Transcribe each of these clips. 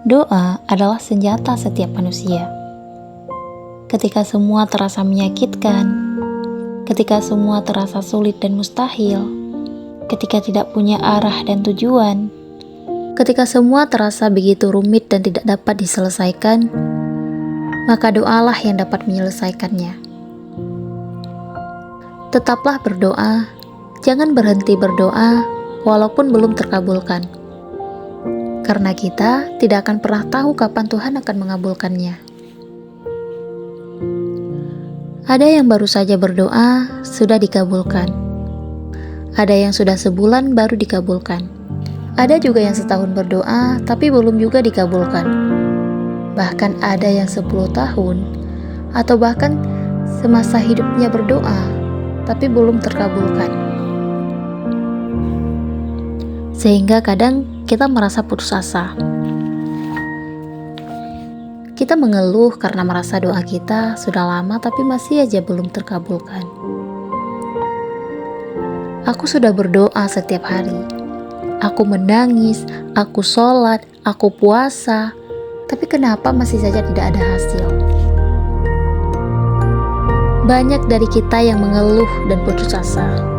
Doa adalah senjata setiap manusia. Ketika semua terasa menyakitkan, ketika semua terasa sulit dan mustahil, ketika tidak punya arah dan tujuan, ketika semua terasa begitu rumit dan tidak dapat diselesaikan, maka doalah yang dapat menyelesaikannya. Tetaplah berdoa, jangan berhenti berdoa walaupun belum terkabulkan. Karena kita tidak akan pernah tahu kapan Tuhan akan mengabulkannya. Ada yang baru saja berdoa, sudah dikabulkan. Ada yang sudah sebulan baru dikabulkan. Ada juga yang setahun berdoa, tapi belum juga dikabulkan. Bahkan ada yang 10 tahun, atau bahkan semasa hidupnya berdoa, tapi belum terkabulkan. Sehingga kadang kita merasa putus asa. Kita mengeluh karena merasa doa kita sudah lama tapi masih aja belum terkabulkan. Aku sudah berdoa setiap hari. Aku menangis, aku sholat, aku puasa, tapi kenapa masih saja tidak ada hasil? Banyak dari kita yang mengeluh dan putus asa.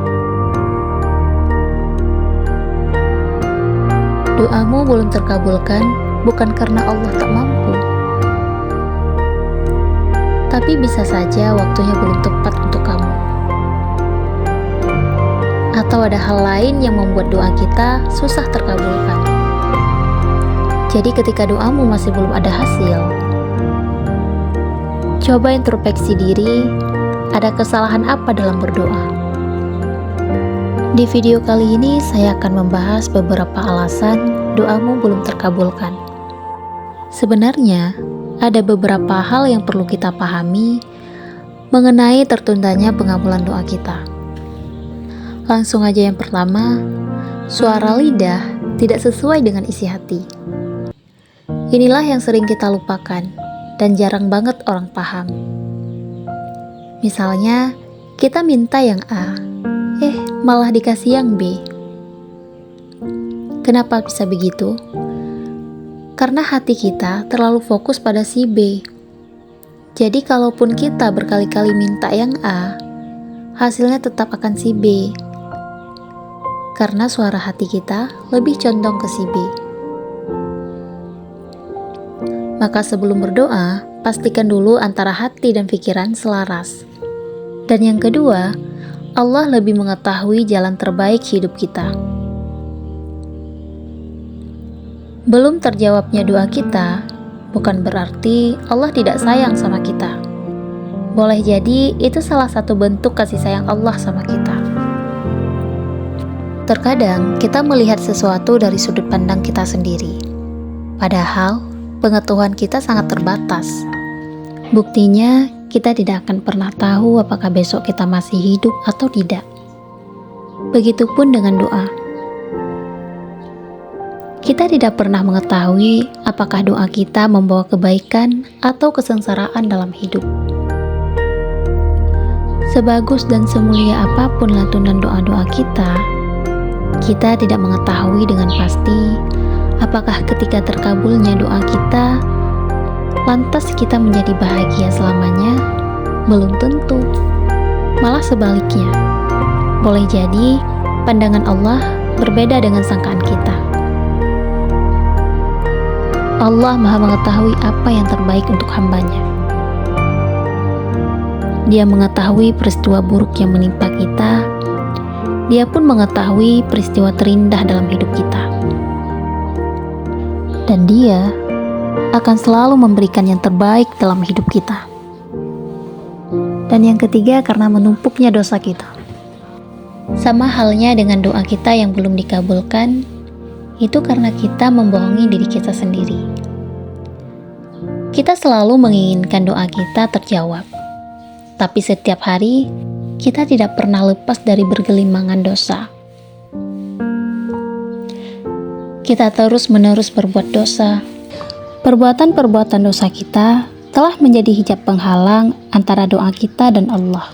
Doamu belum terkabulkan bukan karena Allah tak mampu, tapi bisa saja waktunya belum tepat untuk kamu. Atau ada hal lain yang membuat doa kita susah terkabulkan. Jadi ketika doamu masih belum ada hasil, coba introspeksi diri, ada kesalahan apa dalam berdoa? Di video kali ini saya akan membahas beberapa alasan doamu belum terkabulkan. Sebenarnya, ada beberapa hal yang perlu kita pahami mengenai tertundanya pengabulan doa kita. Langsung aja yang pertama, suara lidah tidak sesuai dengan isi hati. Inilah yang sering kita lupakan dan jarang banget orang paham. Misalnya, kita minta yang A, malah dikasih yang B. Kenapa bisa begitu? Karena hati kita terlalu fokus pada si B. Jadi kalaupun kita berkali-kali minta yang A, hasilnya tetap akan si B. Karena suara hati kita lebih condong ke si B. Maka sebelum berdoa, pastikan dulu antara hati dan pikiran selaras. Dan yang kedua, Allah lebih mengetahui jalan terbaik hidup kita. Belum terjawabnya doa kita, bukan berarti Allah tidak sayang sama kita. Boleh jadi itu salah satu bentuk kasih sayang Allah sama kita. Terkadang kita melihat sesuatu dari sudut pandang kita sendiri. Padahal pengetahuan kita sangat terbatas. Buktinya, kita tidak akan pernah tahu apakah besok kita masih hidup atau tidak. Begitupun dengan doa. Kita tidak pernah mengetahui apakah doa kita membawa kebaikan atau kesengsaraan dalam hidup. Sebagus dan semulia apapun lantunan doa-doa kita tidak mengetahui dengan pasti apakah ketika terkabulnya doa kita, lantas kita menjadi bahagia selamanya? Belum tentu. Malah sebaliknya. Boleh jadi pandangan Allah berbeda dengan sangkaan kita. Allah Maha mengetahui apa yang terbaik untuk hambanya. Dia mengetahui peristiwa buruk yang menimpa kita. Dia pun mengetahui peristiwa terindah dalam hidup kita. Dan Dia akan selalu memberikan yang terbaik dalam hidup kita. Dan yang ketiga, karena menumpuknya dosa kita. Sama halnya dengan doa kita yang belum dikabulkan, itu karena kita membohongi diri kita sendiri. Kita selalu menginginkan doa kita terjawab. Tapi setiap hari, kita tidak pernah lepas dari bergelimangan dosa. Kita terus-menerus berbuat dosa. Perbuatan-perbuatan dosa kita telah menjadi hijab penghalang antara doa kita dan Allah.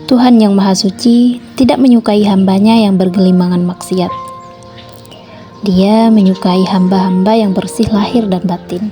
Tuhan yang Maha Suci tidak menyukai hambanya yang bergelimangan maksiat. Dia menyukai hamba-hamba yang bersih lahir dan batin.